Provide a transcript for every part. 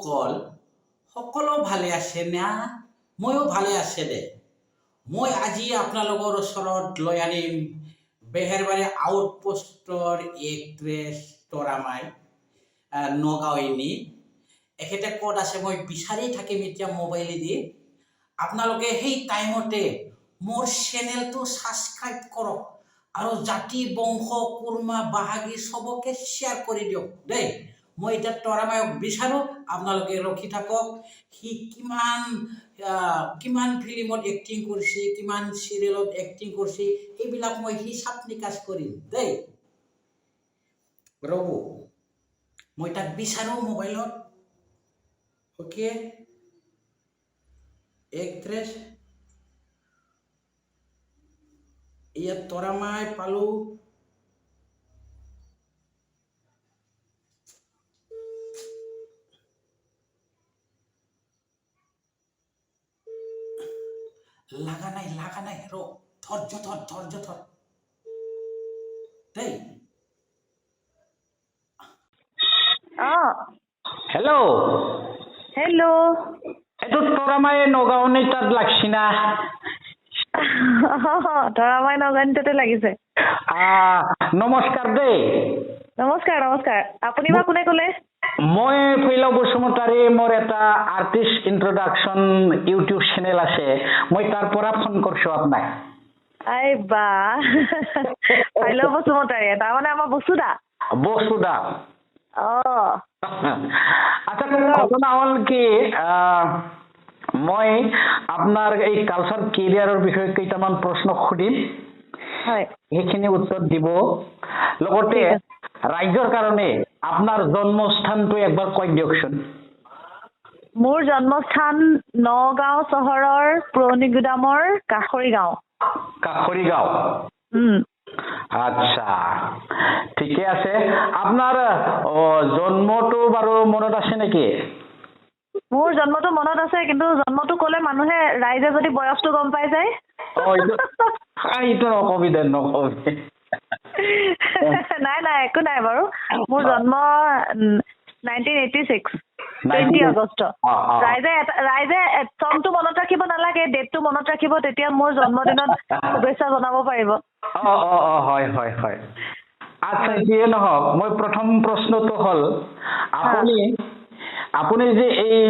বন্ধুসকল সকলো ভালে আছে না ময়ো ভালে আছে দে মই আজি আপোনালোকৰ ওচৰত লৈ আনিম বেহেৰবাৰী আউটপোষ্টৰ এক্ট্ৰেছ তৰামাই নগাঁৱনী এখেতে ক'ত আছে মই বিচাৰি থাকিম এতিয়া মোবাইলেদি আপোনালোকে সেই টাইমতে মোৰ চেনেলটো ছাবস্ক্ৰাইব কৰক আৰু জাতি বংশ কুৰ্মা বাহাগী সবকে শ্বেয়াৰ কৰি দিয়ক দেই মই এতিয়া তৰামায়ক বিচাৰোঁ আপোনালোকে ৰখি থাকক সি কিমান ফিল্মত এক্টিং কৰিছে কিমান চিৰিয়েলত এক্টিং কৰিছে এইবিলাক মই হিচাপ নিকাচ কৰিম দেই ৰ'ব মই তাক বিচাৰোঁ মোবাইলত অ'কে এক্ট্ৰেছ ইয়াত তৰামাই পালোঁ লাগা নাই ৰ ধৈৰ্য ধৰ দেই হেল্ল' এইটো তৰামাই নগাঁৱনী তাত লাগছি না তৰামাই নগাঁৱতে লাগিছে নমস্কাৰ দেই নমস্কাৰ আপুনি বা কোনে ক'লে মই ফৈলাও বসুমতাৰী মোৰ এটা আৰ্টিষ্ট ইন্ট্ৰডাকশ্যন ইউটিউব চেনেল আছে মই তাৰ পৰা ফোন কৰিছোঁ আপোনাক আই বা ফৈলাও বসুমতাৰী তাৰমানে আমাৰ বসুদা আচ্ছা ঘটনা হ'ল কি মই আপোনাৰ এই কালচাৰ কেৰিয়াৰৰ বিষয়ে কেইটামান প্ৰশ্ন সুধিম সেইখিনি উত্তৰ দিব লগতে ৰাইজৰ কাৰণে আপোনাৰ জন্মস্থানটো একবাৰ কৈ দিয়কচোন মোৰ জন্মস্থান নগাঁও চহৰৰ পুৰণি গুদামৰ কাষৰী গাঁও আচ্ছা ঠিকে আছে আপোনাৰ জন্মটো বাৰু মনত আছে নেকি মোৰ জন্মটো মনত আছে কিন্তু জন্মটো ক'লে মানুহে ৰাইজে যদি বয়সটো গম পাই যায় এইটো নকবি নাই একো নাই বাৰু মোৰ জন্ম 1986 20 আগষ্ট ৰাইজে চনটো মনত ৰাখিব নালাগে ডেটটো মনত ৰাখিব তেতিয়া মোৰ জন্মদিনত শুভেচ্ছা জনাব পাৰিব হয় আচ্ছা যিয়ে নহওক মই প্ৰথম প্ৰশ্নটো হ'ল আপুনি যে এই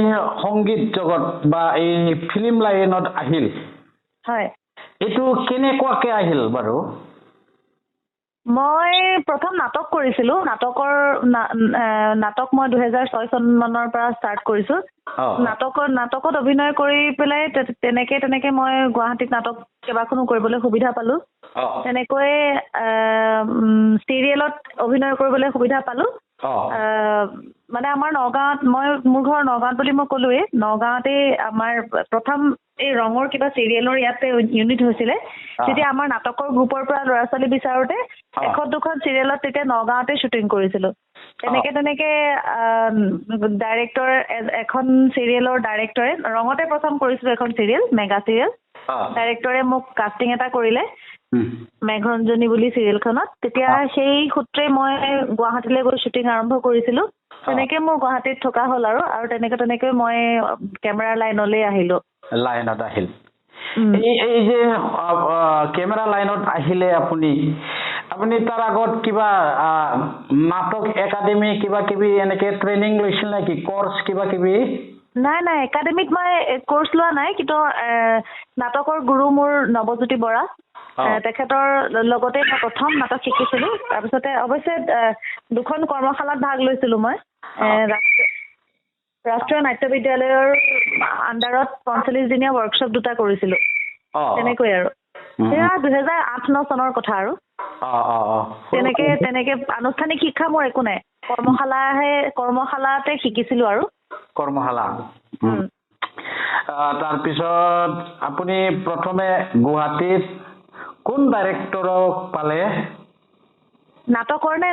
সংগীত জগত বা এই ফিল্ম লাইনত আহিল হয় এইটো কেনেকুৱাকে আহিল বাৰু মই প্ৰথম নাটক কৰিছিলোঁ নাটক মই 2006 চন মানৰ পৰা ষ্টাৰ্ট কৰিছোঁ নাটকত অভিনয় কৰি পেলাই তেনেকে মই গুৱাহাটীত নাটক কেইবাখনো কৰিবলৈ সুবিধা পালোঁ তেনেকৈ চিৰিয়েলত অভিনয় কৰিবলৈ সুবিধা পালোঁ মানে আমাৰ নগাঁৱত মোৰ ঘৰ নগাঁৱত বুলি মই ক'লোৱেই নগাঁৱতে আমাৰ প্ৰথম এই ৰঙৰ কিবা চিৰিয়েলৰ ইয়াতে ইউনিট হৈছিলে তেতিয়া আমাৰ নাটকৰ গ্ৰুপৰ পৰা ল'ৰা ছোৱালী বিচাৰোতে এখন দুখন চিৰিয়েলত তেতিয়া নগাঁৱতে শ্বুটিং কৰিছিলোঁ তেনেকে ডাইৰেক্টৰ এখন চিৰিয়েলৰ ডাইৰেক্টৰে ৰঙতে প্ৰথম কৰিছিলোঁ এখন চিৰিয়েল মেগা চিৰিয়েল ডাইৰেক্টৰে মোক কাষ্টিং এটা কৰিলে মেঘৰঞ্জনী বুলি চিৰিয়েলখনত তেতিয়া সেই সূত্ৰে মই গুৱাহাটীলৈ গৈ শ্বুটিং আৰম্ভ কৰিছিলোঁ তেনেকে মোৰ গুৱাহাটীত থকা হ'ল আৰু তেনেকে মই কেমেৰা লাইনলৈ আহিলোঁ লাইনত আহিল এই যে কেমেৰা লাইনত আহিলে আপুনি তাৰ আগত কিবা নাটক একাডেমি কিবা কিবি এনেকে ট্ৰেইনিং লৈছিল নেকি কোৰ্স কিবা কিবি নাই একাডেমিত মই কোৰ্স লোৱা নাই কিন্তু নাটকৰ গুৰু মোৰ নৱজ্যোতি বৰা তেখেতৰ লগতে মই প্ৰথম নাটক শিকিছিলোঁ তাৰপিছতে অৱশ্যে দুখন কৰ্মশালাত ভাগ লৈছিলোঁ মই ৰাষ্ট্ৰীয় নাট্য বিদ্যালয়ৰ আণ্ডাৰত 45 দিনীয়া ৱৰ্কশ্বপ দুটা কৰিছিলোঁ তেনেকৈ আৰু সেয়া 2008-9 চনৰ কথা আৰু তেনেকে আনুষ্ঠানিক শিক্ষা মোৰ একো নাই কৰ্মশালাতে শিকিছিলোঁ আৰু কৰ্মশালা তাৰপিছত আপুনি প্ৰথমে গুৱাহাটীত কোন ডাইৰেক্টৰক পালে নাটকৰ নে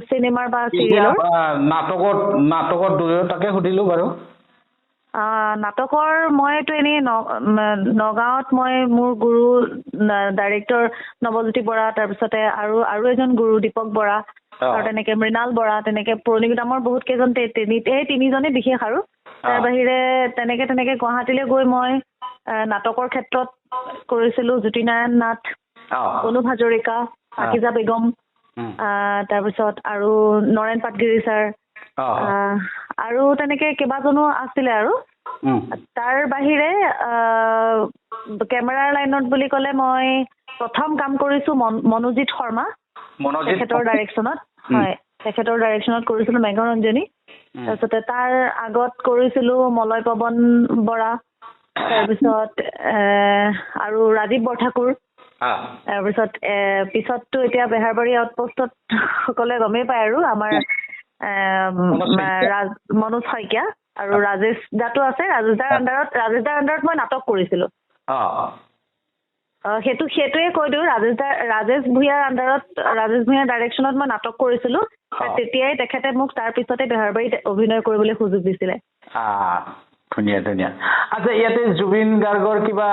চিনেমাৰ বা চিৰিয়েলৰ নাটকত দুয়োটাকে সুধিলোঁ বাৰু নাটকৰ মইতো এনেই নগাঁৱত মই মোৰ গুৰু ডাইৰেক্টৰ নৱজ্যোতি বৰা তাৰপিছতে আৰু এজন গুৰু দীপক বৰা আৰু তেনেকে মৃণাল বৰা তেনেকে পুৰণি গুদামৰ বহুত কেইজন তিনিজনে বিশেষ আৰু তাৰ বাহিৰে তেনেকে গুৱাহাটীলৈ গৈ মই নাটকৰ ক্ষেত্ৰত কৰিছিলোঁ জ্যোতিনাৰায়ণ নাথ, অনুপ হাজৰিকা, পাকিজা বেগম, তাৰপিছত আৰু নৰেন পাটগিৰি ছাৰ, আৰু তেনেকে কেইবাজনো আছিলে আৰু তাৰ বাহিৰে কেমেৰাৰ লাইনত বুলি ক'লে মই প্ৰথম কাম কৰিছোঁ মনোজিত শৰ্মা, তেখেতৰ ডাইৰেকশ্যনত। হয়, তেখেতৰ ডাইৰেকশ্যনত কৰিছিলোঁ মেঘৰঞ্জনী। তাৰপিছতে তাৰ আগত কৰিছিলোঁ মলয় পৱন বৰা, তাৰপিছত আৰু ৰাজীৱ বৰঠাকুৰ, তাৰপিছত পিছততো এতিয়া বেহাৰবাৰী আউটপোষ্টত সকলোৱে গমেই পায় আৰু আমাৰ মনোজ শইকীয়া আৰু ৰাজেশ দাটো আছে। ৰাজেশ দাৰ আণ্ডাৰত মই নাটক কৰিছিলোঁ। সেইটোৱে কৈ দিওঁ, ৰাজেশ ভূঞাৰ আণ্ডাৰত, ৰাজেশ ভূঞাৰ ডাইৰেকশ্যনত মই নাটক কৰিছিলোঁ। তেতিয়াই তেখেতে মোক তাৰ পিছতে বেহাৰবাৰীত অভিনয় কৰিবলৈ সুযোগ দিছিলে। ধুনীয়া। আচ্ছা, ইয়াতে জুবিন গাৰ্গৰ কিবা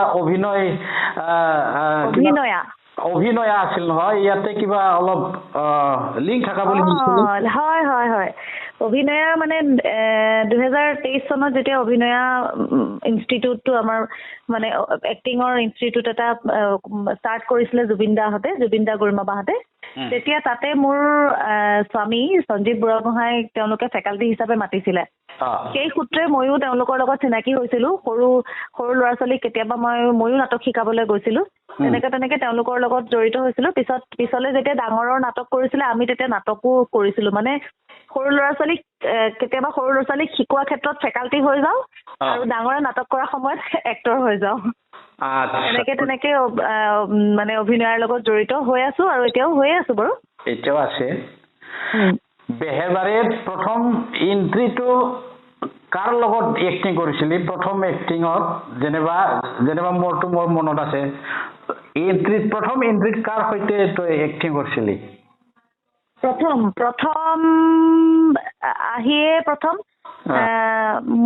অভিনয়া আছিল নহয়, ইয়াতে কিবা অলপ লিংক থকা বুলি শুনিছিলোঁ। হয়। অভিনয়া মানে 2023 চনত যেতিয়া অভিনয়া ইনষ্টিটিউটটো আমাৰ মানে এক্টিঙৰ ইনষ্টিটিউট এটা ষ্টাৰ্ট কৰিছিলে জুবিন দা গৰিমাবাহঁতে, তেতিয়া তাতে মোৰ স্বামী সঞ্জীৱ বুঢ়াগোহাঁই তেওঁলোকে ফেকাল্টি হিচাপে মাতিছিলে। সেই সূত্ৰে ময়ো তেওঁলোকৰ লগত চিনাকি হৈছিলোঁ। সৰু ল'ৰা ছোৱালীক কেতিয়াবা ময়ো নাটক শিকাবলৈ গৈছিলোঁ। তেনেকে তেওঁলোকৰ লগত জড়িত হৈছিলোঁ। পিছলৈ যেতিয়া ডাঙৰৰ নাটক কৰিছিলে, আমি তেতিয়া নাটকো কৰিছিলোঁ। মানে সৰু ল'ৰা ছোৱালীক কেতিয়াবা শিকোৱা ক্ষেত্ৰত ফেকাল্টি হৈ যাওঁ আৰু ডাঙৰে নাটক কৰাৰ সময়ত এক্টৰ হৈ যাওঁ। তেনেকে মানে অভিনয়ৰ লগত জড়িত হৈ আছো আৰু এতিয়াও হৈয়ে আছো বাৰু। এতিয়াও আছে। বেহেৰবাৰীত প্ৰথম এন্ট্ৰিটো কাৰ লগত এক্টিং কৰিছিলি? প্ৰথম এক্টিঙত যেনিবা মোৰ মনত আছে, প্ৰথম এন্ট্ৰিত কাৰ সৈতে তই এক্টিং কৰিছিলি? প্ৰথম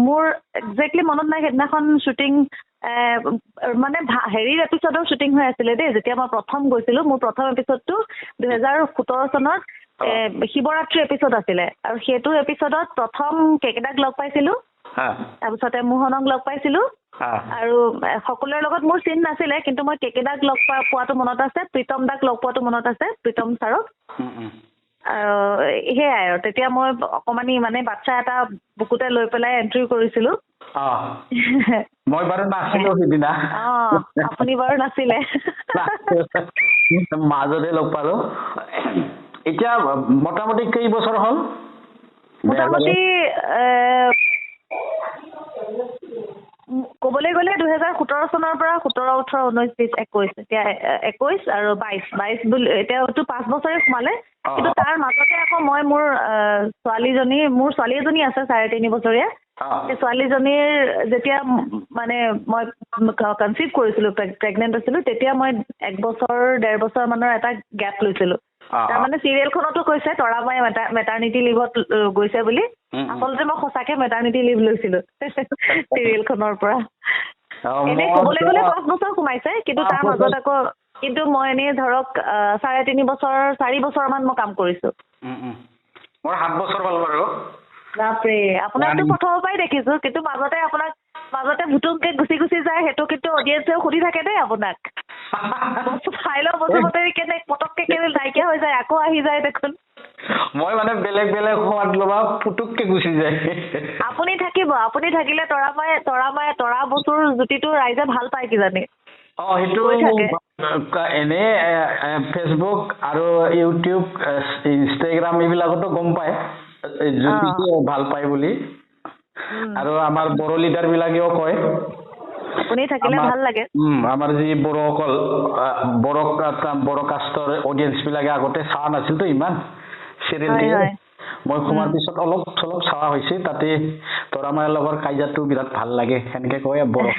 মোৰ একজেক্টলি মনত নাই। সেইদিনাখন শ্বুটিং মানে হেৰিৰ এপিছডৰ শ্বুটিং হৈ আছিলে দেই, যেতিয়া মই প্ৰথম গৈছিলোঁ। মোৰ প্ৰথম এপিছডটো 2017 চনত শিৱৰাত্ৰি এপিছড আছিলে, আৰু সেইটো এপিছডত প্ৰথম কেকেদাক লগ পাইছিলোঁ, তাৰপিছতে মোহনক লগ পাইছিলোঁ, আৰু সকলোৰে লগত মোৰ চিন নাছিলে, কিন্তু মই কেকেদাক লগ পোৱাটো মনত আছে, প্ৰীতম দাক লগ পোৱাটো মনত আছে, প্ৰীতম ছাৰক। সেয়াই আৰু তেতিয়া মই অকমানি মানে বাচ্ছা এটা বুকুতে লৈ পেলাই এন্ট্ৰি কৰিছিলোঁ। মই বাৰু নাছিলো সিদিনা। আপুনি বাৰু নাছিলে, মাজতে লগ পালো। এতিয়া মোটামুটি কেই বছৰ হ'ল? মোটামুটি ক'বলৈ গ'লে 2017 চনৰ পৰা 17, 18, 19, 20, 21, এতিয়া 21 আৰু 22 বুলি এতিয়াতো 5 বছৰে সোমালে। কিন্তু তাৰ মাজতে আকৌ মই মোৰ ছোৱালী এজনী আছে 3.5 বছৰীয়া। সেই ছোৱালীজনীৰ যেতিয়া মানে মই কনচিভ কৰিছিলোঁ, প্ৰেগনেণ্ট আছিলোঁ, তেতিয়া মই 1 বছৰ 1.5 বছৰ মানৰ এটা গেপ লৈছিলোঁ। তাৰমানে চিৰিয়েলখনতো কৈছে তৰামাই মেটাৰনিটি লিভত গৈছে বুলি। আচলতে মই সঁচাকে মেটাৰনিটি লিভ লৈছিলোঁ চিৰিয়েলখনৰ পৰা। এনেই ক'বলৈ গ'লে 5 বছৰ সোমাইছে, কিন্তু তাৰ মাজত আকৌ মই এনেই ধৰক 3.5 বছৰ 4 বছৰমান মই কাম কৰিছোঁ। মোৰ 7 বছৰ হ'ল বাৰু। বাপৰে, আপোনাকতো প্ৰথমৰ পৰাই দেখিছোঁ, কিন্তু মাজতে ভুটুককে গুচি যায়। সেইটো কিন্তু অডিয়েন্সেও সুধি থাকে দেই আপোনাক। ফাইলৰ বস্তুমতে পটককে নাইকিয়া হৈ যায়, আকৌ আহি যায় দেখোন। মই মানে বেলেগ সোৱাদ ল'বা পুতুককে গুচি যায়। আপুনি থাকিলে তৰা বস্তুৰ জুতিটো ৰাইজে ভাল পায় কিজানি। সেইটো এনে ফেচবুক আৰু ইউটিউব, ইনষ্টাগ্ৰাম এইবিলাকতো গম পায় জুতিটো ভাল পায় বুলি। আৰু আমাৰ বড়ো লিডাৰ বিলাকেও কয় আপুনি থাকিলে ভাল লাগে। আমাৰ যি বড়োসকল বড়ো কাষ্টৰ অডিয়েন্স বিলাকে আগতে চোৱা নাছিলতো ইমান চিৰিয়েল। মই সোমাৰ পিছত অলপ চলপ চোৱা হৈছে। তাতে তৰামাইৰ লগৰ কাজিয়াটো বিৰাট ভাল লাগে সেনেকে কয় বড়ো।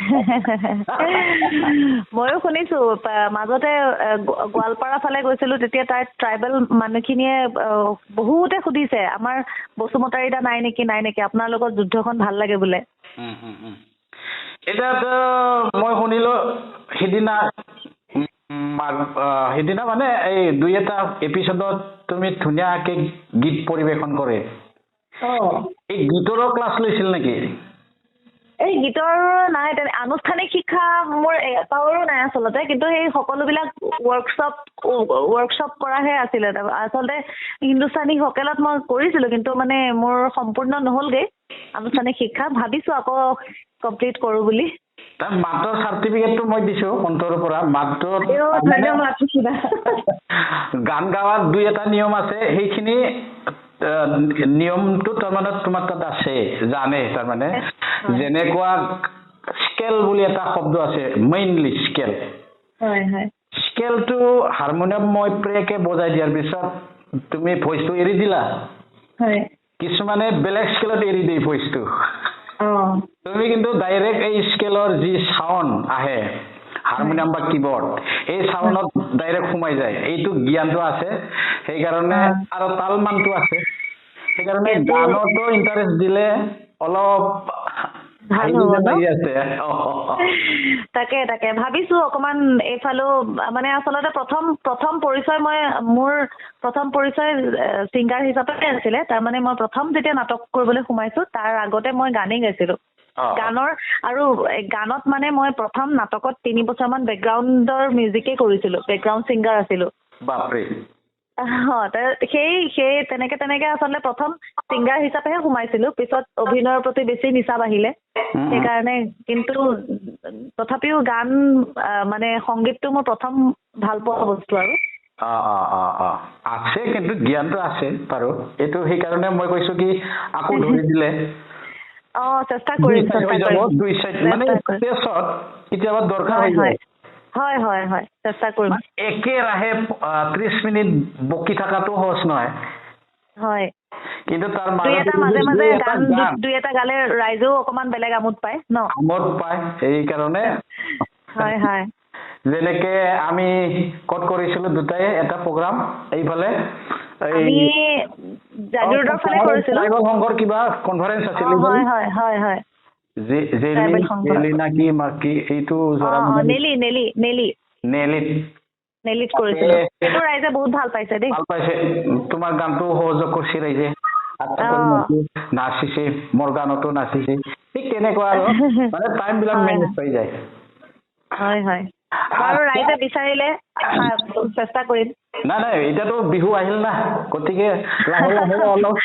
ময়ো শুনিছো মাজতে গোৱালপাৰা ফালে গৈছিলো, তেতিয়া তাৰ ট্ৰাইবেল মানুহখিনিয়ে বহুতে সুধিছে আমাৰ বসুমতাৰী দা নাই নেকি আপোনাৰ লগত যুদ্ধখন ভাল লাগে বোলে। এতিয়াতো মই শুনিলো সিদিনা মানে এই 2-এটা এপিছডত তুমি ধুনীয়াকে গীত পৰিবেশন কৰে। এই গীতৰো ক্লাছ লৈছিল নেকি? এই গীতৰ নাই তেনে আনুষ্ঠানিক শিক্ষা মোৰ এটাও নাই আচলতে কিন্তু সেই সকলোবিলাক ৱৰ্কশ্বপ কৰাহে আছিলে আচলতে হিন্দুস্তানী ভকেলত মই কৰিছিলো কিন্তু মানে মোৰ সম্পূৰ্ণ নহলগে আনুষ্ঠানিক শিক্ষা ভাবিছো আকৌ কমপ্লিট কৰো বুলি তাৰ মাতৰ চাৰ্টিফিকেটটো মই দিছো অন্তৰৰ পৰা মাতৰ ধন্যবাদ গান গাওয়াৰ দুই এটা নিয়ম আছে সেইখিনি নিয়মটো তাৰমানে তোমাৰ তাত আছে জানে তাৰমানে যেনেকুৱা স্কেল বুলি এটা শব্দ আছে মেইনলি স্কেল হয় হয় স্কেলটো হাৰমনিয়াম মই প্ৰেকে বজাই দিয়াৰ পিছত তুমি ভইচটো এৰি দিলা হয় কিছুমানে বেলেগ স্কেলত এৰি দিয়ে ভইচটো তুমি কিন্তু ডাইৰেক্ট এই স্কেলৰ যি সাউন্ড আহে হাৰমনিয়াম বা কিবোৰ্ড এই সাউন্ডত ডাইৰেক্ট সোমাই যায় এইটো জ্ঞানটো আছে সেইকাৰণে আৰু তালমানটো আছে সেইকাৰণে গানতো ইন্টাৰেষ্ট দিলে অলপ ভাল হ'ব ন তাকে ভাবিছো অকমান এইফালো মানে আচলতে প্ৰথম পৰিচয় মোৰ প্ৰথম পৰিচয় সিংগাৰ হিচাপে আছিলে তাৰ মানে মই প্ৰথম যেতিয়া নাটক কৰিবলৈ সোমাইছো তাৰ আগতে মই গানেই গাইছিলো গানৰ আৰু গানত মানে মই প্ৰথম নাটকত 3 বছৰমান বেকগ্ৰাউণ্ডৰ মিউজিকে কৰিছিলো বেকগ্ৰাউণ্ড সিংগাৰ আছিলো বাপৰে সেই তেনেকে আচলতে প্ৰথম সিংগাৰ হিচাপেহে সোমাইছিলো পিছত অভিনয়ৰ প্ৰতি বেছি নিচা বাঢ়িলে সেইকাৰণে কিন্তু তথাপিও গান মানে সংগীতটো মোৰ প্ৰথম ভাল পোৱা বস্তু আৰু আছে কিন্তু জ্ঞানটো আছে বাৰু এইটো সেইকাৰণে মই কৈছো কি আকৌ ধৰি দিলে চেষ্টা কৰিম দুই সাইড মানে পেছত কেতিয়াবা দৰকাৰ হৈ যায় হয় চেষ্টা কৰিম একেৰাহে 30 মিনিট বকি থকাটো সহজ নহয় হয় কিন্তু তাৰ মাজে গান দুই এটা গালে ৰাইজেও অকমান বেলেগ আমোদ পায় ন আমোদ পায় এই কাৰণে হয় যেনেকে আমি কত কৰিছিলো দুটাই এটা প্ৰগ্ৰাম এইফালে আমি জাগিৰোডৰ ফালে কৰিছিলো ট্ৰাইবেল সংঘৰ কিবা কনফাৰেন্স আছিল হয় জেলি না কি মাকি এইটো জৰা নেলিত কৰিছিলো এইটো ৰাইজে বহুত ভাল পাইছে দেই ভাল পাইছে তোমাৰ গানটো সহযোগ কৰিছে ৰাইজে নাচিছে মোৰ গানতো নাচিছে ঠিক তেনেকুৱা আৰু মানে টাইম বিলাক মেনেজ হৈ যায় হয় আৰু ৰাইজে বিচাৰিলে চেষ্টা কৰিম নাই এতিয়াতো বিহু আহিল না গতিকে লাহে অলপ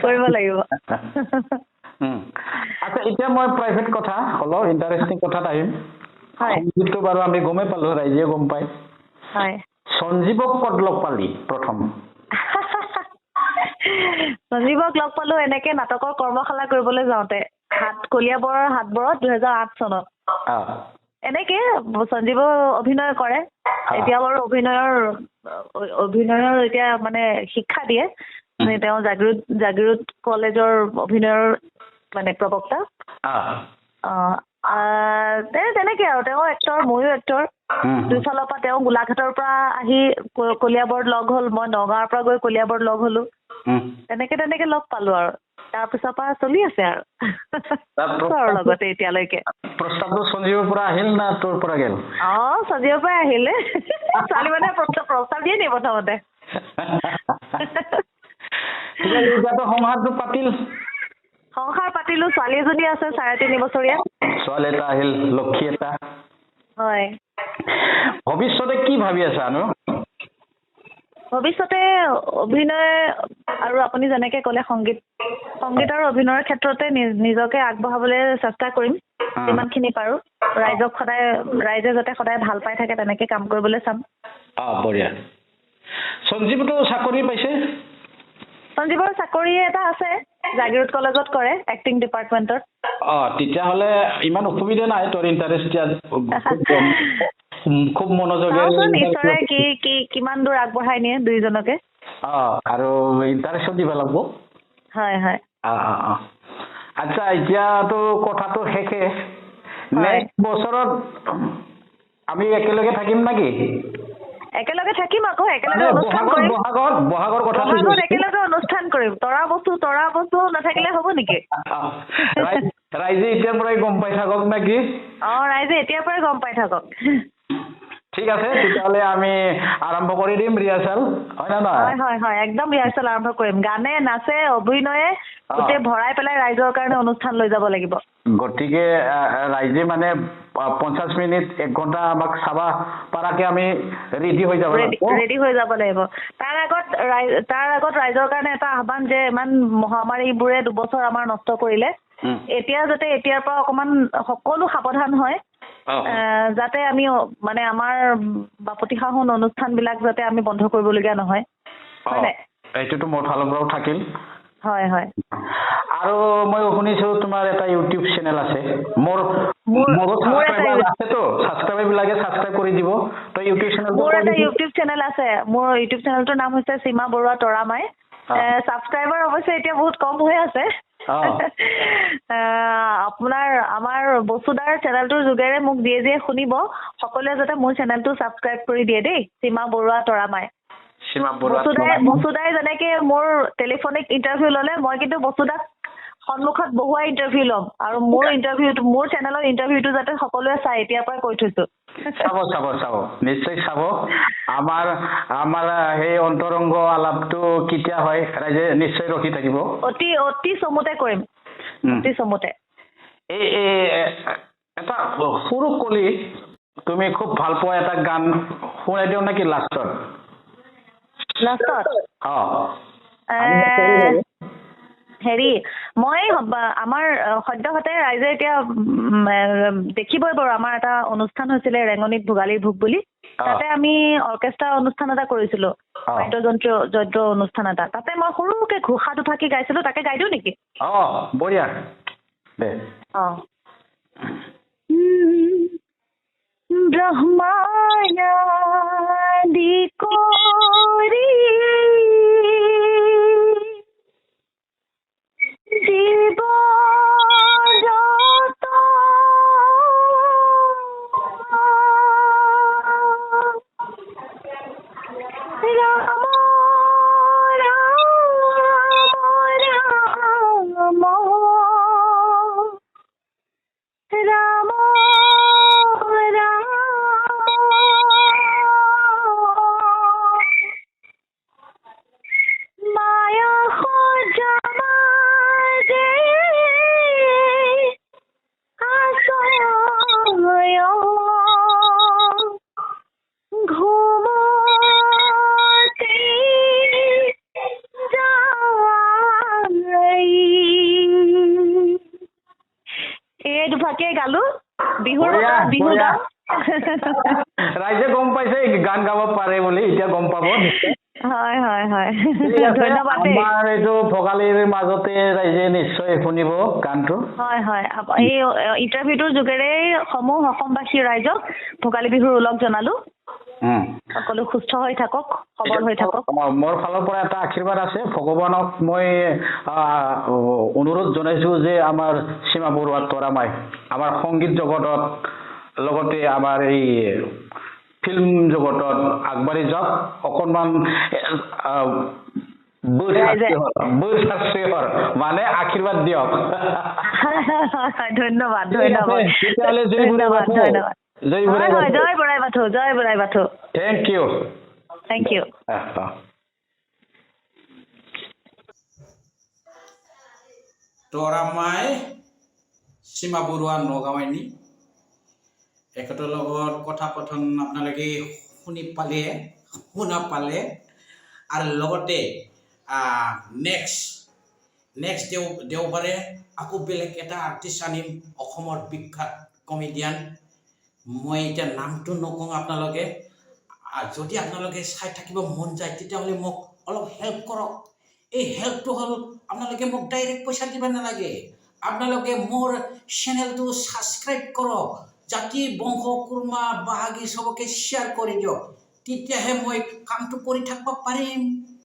কৰিব লাগিব আচ্ছা এতিয়া মই প্ৰাইভেট কথা অলপ ইণ্টাৰেষ্টিং কথাত আহিম সংগীতটো বাৰু আমি গমেই পালো ৰাইজে গম পায় সঞ্জীৱক ক'ত লগ পালি প্ৰথম সঞ্জীৱক লগ পালো এনেকে নাটকৰ কৰ্মশালা কৰিবলৈ যাওঁতে কলিয়াবৰৰ হাটবৰত 2008 চনত এনেকে সঞ্জীৱ অভিনয় কৰে এতিয়া বাৰু অভিনয়ৰ এতিয়া মানে শিক্ষা দিয়ে তেওঁ জাগিৰোড কলেজৰ অভিনয়ৰ মানে প্ৰবক্তা তেনেকে আৰু তেওঁ এক্টৰ ময়ো এক্টৰ দুইফালৰ পৰা তেওঁ গোলাঘাটৰ পৰা আহি কলিয়াবৰত লগ হ'ল মই নগাঁৱৰ পৰা গৈ কলিয়াবৰত লগ হলো তেনেকে লগ পালো আৰু তাৰপিছৰ পৰা চলি আছে আৰু লগতে এতিয়ালৈকে প্ৰস্তাৱটো সঞ্জীৱৰ পৰা আহিল না তোৰ পৰা গেল সঞ্জীৱৰ পৰা আহিলে ছোৱালী মানে প্ৰস্তাৱ দিয়ে নি প্ৰথমতে সংসাৰ পাতিলো ছোৱালী এজনী আছে 3.5 বছৰীয়া ছোৱালী এটা আহিল লক্ষী এটা হয় ভৱিষ্যতে কি ভাবি আছা ভৱিষ্যতে অভিনয় আৰু আপুনি যেনেকে ক'লে সংগীত আৰু অভিনয়ৰ ক্ষেত্ৰতে নিজকে আগবঢ়াবলৈ চেষ্টা কৰিম যিমানখিনি পাৰো ৰাইজে যাতে সদায় ভাল পাই থাকে তেনেকে কাম কৰিবলৈ চাম বঢ়িয়া সঞ্জীৱটো চাকৰি পাইছে সঞ্জীৱৰ চাকৰি এটা আছে জাগিৰোড কলেজত কৰে এক্টিং ডিপাৰ্টমেন্টত তেতিয়াহ'লে ইমান অসুবিধা নাই তোৰ ইণ্টাৰেষ্ট খুব মনোযোগেৰে ঈশ্বৰে কিমান দূৰ আগবঢ়াই নিয়ে দুইজনকে আৰু ইণ্টাৰেষ্ট দিব লাগিব হয় আচ্ছা এতিয়াতো কথাটো শেষে নেক্সট বছৰত আমি একেলগে থাকিম নেকি একেলগে থাকিম আকৌ একেলগে অনুষ্ঠান কৰিম বহাগৰ কথা একেলগে অনুষ্ঠান কৰিম তৰা বস্তু নাথাকিলে হ'ব নেকি ৰাইজে এতিয়াৰ পৰাই গম পাই থাকক নেকি ৰাইজে এতিয়াৰ পৰাই গম পাই থাকক ঠিক আছে তেতিয়াহ'লে আমি আৰম্ভ কৰি দিম ৰিহাৰ্চেল হয় না নহয় হয় হয় হয় একদম ৰিহাৰ্চেল আৰম্ভ কৰিম গানে নাচে অভিনয়ে গোটেই ভৰাই পেলাই ৰাইজৰ কাৰণে অনুষ্ঠান লৈ যাব লাগিব গতিকে ৰাইজে মানে 50 মিনিট 1 ঘণ্টা আমাক চাবা পাৰাকে আমি ৰেডি হৈ যাব লাগিব ৰেডি হৈ যাব লাগিব তাৰ আগত ৰাইজৰ কাৰণে এটা আহ্বান যে ইমান মহামাৰীবোৰে 2 বছৰ আমাৰ নষ্ট কৰিলে এতিয়া যাতে এতিয়াৰ পৰা অকমান সকলো সাৱধান হয় যাতে আমি মানে আমাৰ বাপতি সাহোন অনুষ্ঠানবিলাক যাতে আমি বন্ধ কৰিবলগীয়া নহয় হয় এইটোতো মোৰ ফালৰ পৰাও থাকিল হয় হয় আৰু মই শুনিছো তোমাৰ এটা ইউটিউব চেনেল আছে মোৰ সাবস্ক্ৰাইবাৰ আছে তো সাবস্ক্ৰাইবাৰ বিলাকে সাবস্ক্ৰাইব কৰি দিব তো ইউটিউব চেনেল মোৰ এটা ইউটিউব চেনেল আছে মোৰ ইউটিউব চেনেলটোৰ নাম হৈছে সীমা বৰুৱা তৰামাই সাবস্ক্ৰাইবাৰ অৱশ্যে এতিয়া বহুত কম হৈ আছে আপোনাৰ আমাৰ বসুদাৰ চেনেলটোৰ যোগেৰে মোক দিয়ে শুনিব সকলোৱে যাতে মোৰ চেনেলটো সাবস্ক্ৰাইব কৰি দিয়ে দেই সীমা বৰুৱা তৰামাই বসুদাই যেনেকে মোৰ টেলিফোনিক ইণ্টাৰভিউ ল'লে মই কিন্তু বসুদাক সন্মুখত বহুৱাই ইণ্টাৰভিউ ল'ম আৰু মোৰ চেনেলৰ ইণ্টাৰভিউটো যাতে সকলোৱে চাই এতিয়াৰ পৰা কৈ থৈছো চাব নিশ্চয় চাব আমাৰ সেই অন্তৰংগ আলাপটো কেতিয়া হয় ৰাইজে নিশ্চয় ৰখি থাকিব অতি চমুতে কৰিম অতি চমুতে এই এটা সৰু কলি তুমি খুব ভাল পোৱা এটা গান শুনাই দিও নেকি লাষ্টত হেৰি মই আমাৰ সদ্যহতে ৰাইজে এতিয়া দেখিবই বাৰু আমাৰ এটা অনুষ্ঠান হৈছিলে ৰেঙনিত ভোগালীৰ ভোগ বুলি তাতে আমি অৰ্কেষ্ট্ৰা অনুষ্ঠান এটা কৰিছিলো বাদ্যযন্ত্ৰ অনুষ্ঠান এটা তাতে মই সৰুকে ঘোষা দুফাকি গাইছিলো তাকে গাই দিও নেকি বঢ়িয়া দে ব্ৰহ্মায়াদি কৰি জীৱ জগত ৰাম ৰাম ৰাম মায়া সজমা যে আশয় ঘুমতে যাই এই দুভাগে গালো বিহুৰ বিহু গান ৰাইজে গম পাইছে গান গাব পাৰে বুলি এতিয়া গম পাব হয় হয় হয় ধন্যবাদ আমাৰ এইটো ভোগালীৰ মাজতে ৰাইজে নিশ্চয় শুনিব গানটো হয় হয় এই ইণ্টাৰভিউটোৰ যোগেৰে সমূহ অসমবাসী ৰাইজক ভোগালী বিহুৰ ওলগ জনালো সকলো সুস্থ হৈ থাকক সবল হৈ থাকক মোৰ ফালৰ পৰা এটা আশীৰ্বাদ আছে ভগৱানক মই অনুৰোধ জনাইছো যে আমাৰ সীমা বৰুৱা তৰামাই আমাৰ সংগীত জগতত লগতে আমাৰ এই ফিল্ম জগতত আগবাঢ়ি যাওক অকণমান মানে আশীৰ্বাদ দিয়ক ধন্যবাদ ধন্যবাদ জয় বৰাই বাথৌ থেংক ইউ তৰামাই সীমা বৰুৱা নগাঁৱনী এখেতৰ লগত কথা কথন আপোনালোকে শুনা পালে আৰু লগতে নেক্সট দেওবাৰে আকৌ বেলেগ এটা আৰ্টিষ্ট আনিম অসমৰ বিখ্যাত কমেডিয়ান মই এতিয়া নামটো নকওঁ আপোনালোকে যদি আপোনালোকে চাই থাকিব মন যায় তেতিয়াহ'লে মোক অলপ হেল্প কৰক এই হেল্পটো হ'ল আপোনালোকে মোক ডাইৰেক্ট পইচা দিব নালাগে আপোনালোকে মোৰ চেনেলটো ছাবস্ক্ৰাইব কৰক জাতি বংশ কুৰ্মা বাহাগী চবকে শ্বেয়াৰ কৰি দিয়ক তেতিয়াহে মই কামটো কৰি থাকিব পাৰিম